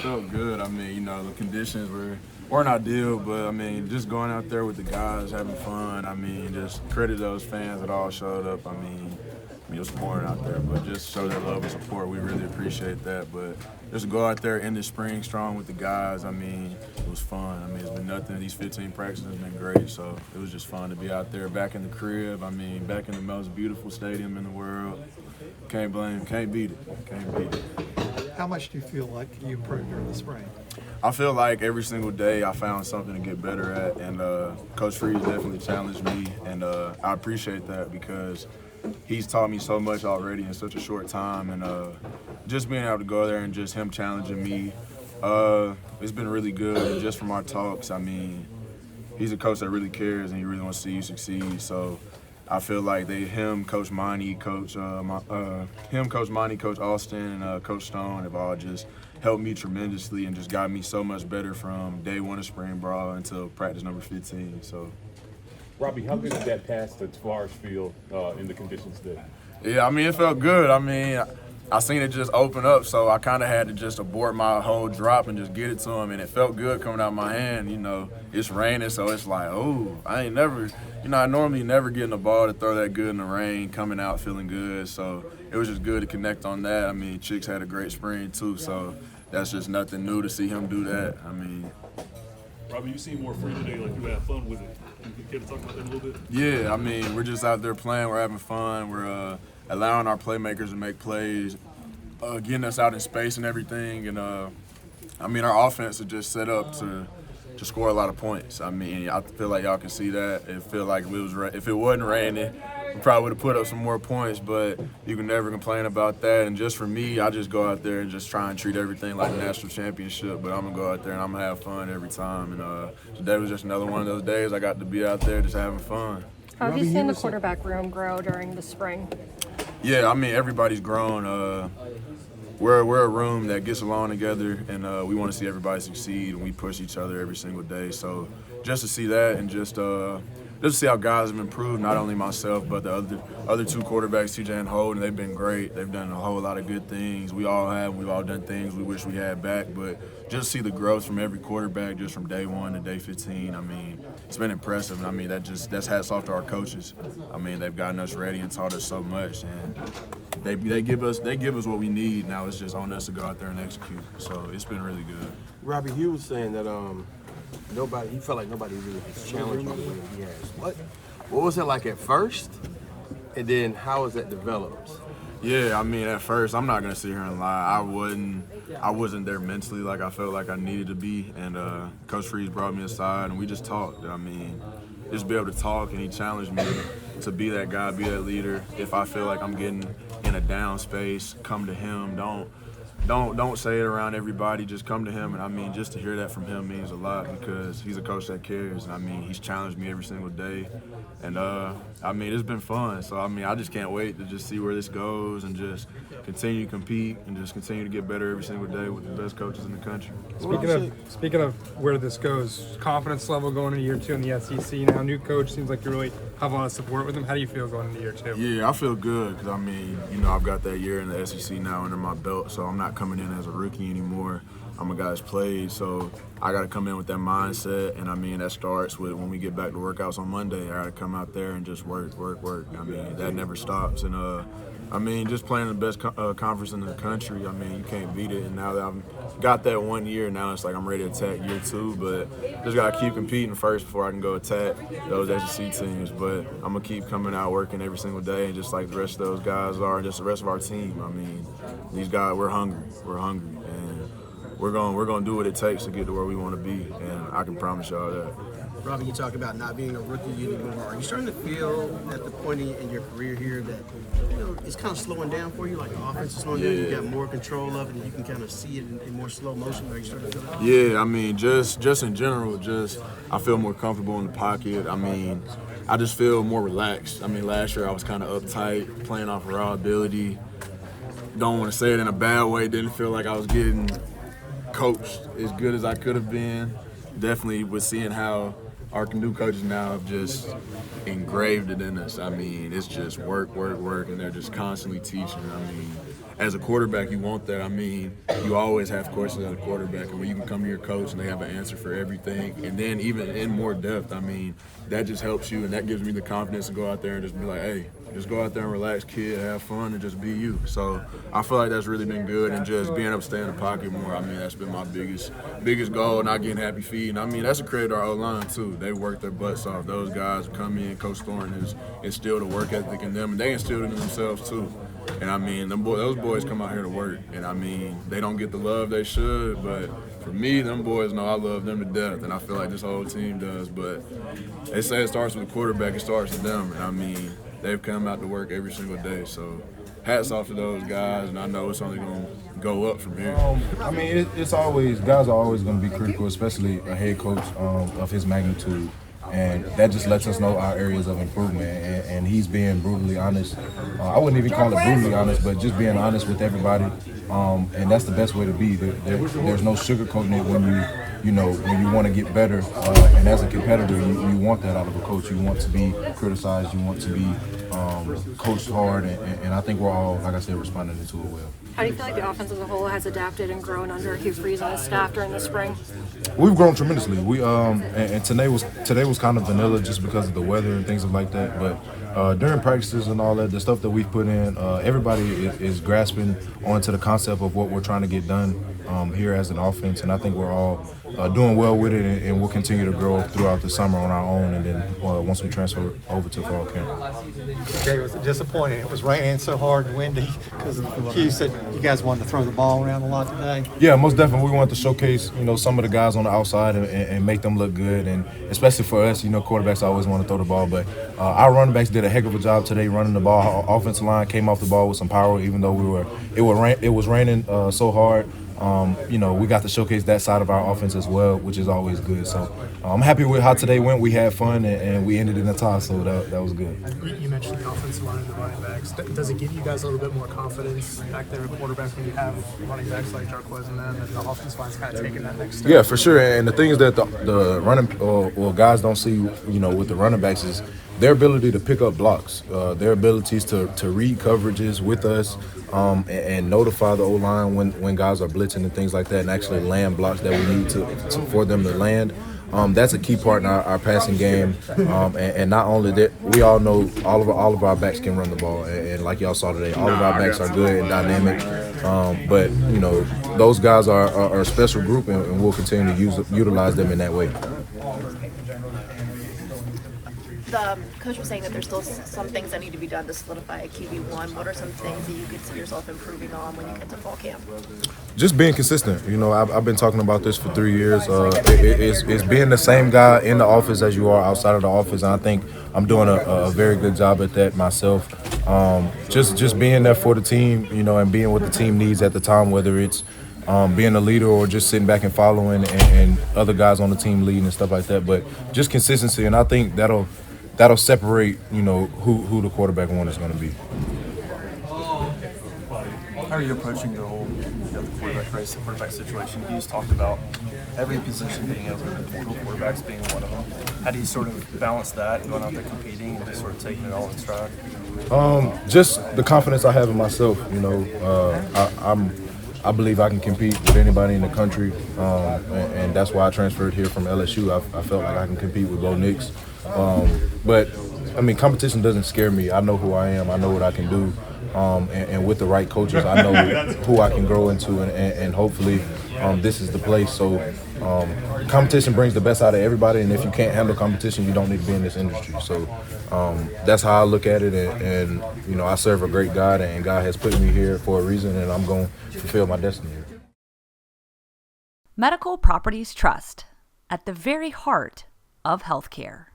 felt good. I mean, you know, the conditions weren't ideal, but I mean, just going out there with the guys, having fun. I mean, just credit those fans that all showed up. I mean, it was boring out there, but just show their love and support. We really appreciate that. But just go out there in the spring strong with the guys. I mean, it was fun. I mean, it's been nothing. These 15 practices have been great, so it was just fun to be out there back in the crib. I mean, back in the most beautiful stadium in the world. Can't beat it. How much do you feel like you improved during the spring? I feel like every single day I found something to get better at, and Coach Freeze definitely challenged me, and I appreciate that because he's taught me so much already in such a short time, and just being able to go there and just him challenging me, it's been really good. And just from our talks, I mean, he's a coach that really cares and he really wants to see you succeed. So I feel like Coach Monty, Coach Austin, and Coach Stone have all just helped me tremendously and just got me so much better from day one of spring ball until practice number 15. So. Robby, how good is that pass to Tavares Field in the conditions there? Yeah, I mean, it felt good. I mean, I seen it just open up, so I kind of had to just abort my whole drop and just get it to him, and it felt good coming out of my hand. You know, it's raining, so it's like, oh, I normally never getting the ball to throw that good in the rain, coming out feeling good, so it was just good to connect on that. I mean, Chicks had a great spring, too, so that's just nothing new to see him do that. I mean, Robby, you seem more free today, like you had fun with it. You care to talk about that a little bit? Yeah, I mean, we're just out there playing, we're having fun, we're allowing our playmakers to make plays, getting us out in space and everything, and I mean, our offense is just set up to score a lot of points. I mean, I feel like y'all can see that. It feel like if it wasn't raining, we probably would have put up some more points, but you can never complain about that. And just for me, I just go out there and just try and treat everything like a national championship, but I'm going to go out there and I'm going to have fun every time. And today was just another one of those days I got to be out there just having fun. How have you seen the quarterback room grow during the spring? Yeah, I mean, everybody's grown. We're a room that gets along together, and we want to see everybody succeed, and we push each other every single day. So just to see that and just to see how guys have improved, not only myself, but the other two quarterbacks, T.J. and Holden, they've been great. They've done a whole lot of good things. We've all done things we wish we had back, but just see the growth from every quarterback just from day 1 to day 15. I mean, it's been impressive. And I mean, that's hats off to our coaches. I mean, they've gotten us ready and taught us so much, and they give us what we need. Now it's just on us to go out there and execute. So it's been really good. Robby, he was saying that he felt like nobody really has challenged him the way he has. What was it like at first, and then how has that developed? Yeah, I mean, at first, I'm not gonna sit here and lie. I wasn't there mentally like I felt like I needed to be, and Coach Freeze brought me aside and we just talked. I mean, just be able to talk, and he challenged me to be that guy, be that leader. If I feel like I'm getting in a down space, come to him. Don't say it around everybody. Just come to him, and I mean, just to hear that from him means a lot because he's a coach that cares. And I mean, he's challenged me every single day, and I mean, it's been fun. So I mean, I just can't wait to just see where this goes and just continue to compete and just continue to get better every single day with the best coaches in the country. Speaking of where this goes, confidence level going into year 2 in the SEC now. New coach, seems like you really have a lot of support with him. How do you feel going into year 2? Yeah, I feel good because I mean, you know, I've got that year in the SEC now under my belt, so I'm not coming in as a rookie anymore. I'm a guy that's played, so I got to come in with that mindset, and I mean, that starts with when we get back to workouts on Monday. I got to come out there and just work. I mean, that never stops, and I mean, just playing the best conference in the country, I mean, you can't beat it. And now that I've got that 1 year, now it's like I'm ready to attack year 2. But just got to keep competing first before I can go attack those SEC teams. But I'm going to keep coming out working every single day, and just like the rest of those guys are, and just the rest of our team. I mean, these guys, we're hungry. And we're going to do what it takes to get to where we want to be. And I can promise y'all that. Robby, you talk about not being a rookie anymore. Are you starting to feel at the point in your career here that it's kind of slowing down for you? Like the offense is slowing down, you got more control of it, and you can kind of see it in more slow motion. Are you starting to feel that? Yeah, I mean, just in general, I feel more comfortable in the pocket. I mean, I just feel more relaxed. I mean, last year I was kind of uptight, playing off raw ability. Don't want to say it in a bad way. Didn't feel like I was getting coached as good as I could have been. Definitely with seeing how our new coaches now have just engraved it in us. I mean, it's just work, and they're just constantly teaching. I mean, as a quarterback, you want that. I mean, you always have questions as a quarterback, and when you can come to your coach and they have an answer for everything, and then even in more depth, I mean, that just helps you, and that gives me the confidence to go out there and just be like, hey, just go out there and relax, kid, have fun, and just be you. So I feel like that's really been good, and just being able to stay in the pocket more, I mean, that's been my biggest goal, not getting happy feet. And I mean, that's a credit to our O-line, too. They work their butts off. Those guys come in, Coach Thornton has instilled a work ethic in them, and they instilled it in themselves, too. And I mean, those boys come out here to work, and I mean, they don't get the love they should, but for me, them boys know I love them to death, and I feel like this whole team does. But they say it starts with the quarterback, it starts with them, and I mean, they've come out to work every single day. So hats off to those guys, and I know it's only going to go up from here. I mean, it's always, guys are always going to be critical, especially a head coach of his magnitude. And that just lets us know our areas of improvement. And he's being brutally honest. I wouldn't even call it brutally honest, but just being honest with everybody. And that's the best way to be. There's no sugarcoating it when when you want to get better. And as a competitor, you want that out of a coach. You want to be criticized. You want to be coached hard. And I think we're all, like I said, responding to it well. How do you feel like the offense as a whole has adapted and grown under Hugh Freeze and his staff during the spring? We've grown tremendously. And today was kind of vanilla just because of the weather and things like that. But during practices and all that, the stuff that we've put in, everybody is grasping onto the concept of what we're trying to get done here as an offense. And I think we're all doing well with it, and we'll continue to grow throughout the summer on our own, and then once we transfer over to fall camp. Okay, was it disappointing? It was raining so hard and windy because Hugh said you guys wanted to throw the ball around a lot today. Yeah, most definitely. We wanted to showcase, some of the guys on the outside and make them look good, and especially for us, quarterbacks always want to throw the ball, but our running backs did a heck of a job today running the ball. Our offensive line came off the ball with some power, even though it was raining so hard. We got to showcase that side of our offense as well, which is always good. So I'm happy with how today went. We had fun, and we ended in a tie, so that was good. You mentioned the offensive line and the running backs. Does it give you guys a little bit more confidence back there at quarterback when you have running backs like Jarquez and them, and the offensive line's kind of taking that next step? Yeah, for sure. And the thing is that the running or guys don't see, with the running backs is their ability to pick up blocks, their abilities to read coverages with us, and notify the O-line when guys are blitzing and things like that, and actually land blocks that we need for them to land. That's a key part in our passing game, and not only that, we all know all of our backs can run the ball, and like y'all saw today, all of our backs are good and dynamic. But those guys are a special group, and we'll continue to utilize them in that way. The coach was saying that there's still some things that need to be done to solidify a QB1. What are some things that you could see yourself improving on when you get to fall camp? Just being consistent. I've been talking about this for 3 years. It's being the same guy in the office as you are outside of the office, and I think I'm doing a very good job at that myself. Just being there for the team, and being what the team needs at the time, whether it's being a leader or just sitting back and following and other guys on the team leading and stuff like that. But just consistency, and I think that'll separate, who the quarterback one is going to be. How are you approaching the whole quarterback race, quarterback situation? You just talked about every position being able to portal, quarterbacks being one of them. How do you sort of balance that, going out there competing and just sort of taking it all in stride? Just the confidence I have in myself. I believe I can compete with anybody in the country, and that's why I transferred here from LSU. I felt like I can compete with Bo Nix. But competition doesn't scare me. I know who I am. I know what I can do. And with the right coaches, I know who I can grow into, and hopefully this is the place. So competition brings the best out of everybody, and if you can't handle competition, you don't need to be in this industry. So that's how I look at it, and I serve a great God, and God has put me here for a reason, and I'm going to fulfill my destiny. Medical Properties Trust, at the very heart of healthcare.